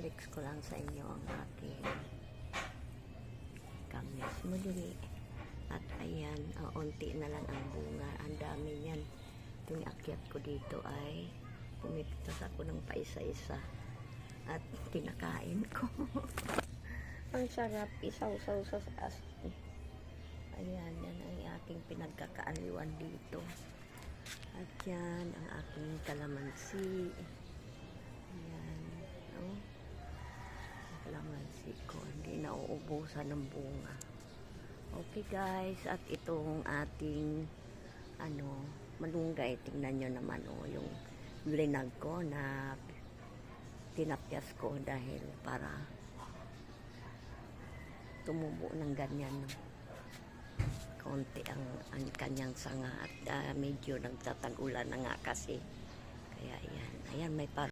flex ko lang sa inyo ang aking kamis muli. At ayan, unti na lang ang bunga. Ang dami niyan. Yung akyat ko dito ay pumipitas ako ng paisa-isa at kinakain ko. Ang sarap, isaw-saw sa asin. Ayan, yan ang aking pinagkakaaliwan dito. At yan ang aking kalamansi. Ayan, oh. Kalamansi ko, hindi nauubusan ng bunga. Okay guys, at itong ating malunggay, tingnan nyo naman yung linag ko na tinapyas ko dahil para tumubo ng ganyan, konti ang kanyang sanga at medyo nagtatagulan na nga kasi, kaya ayan may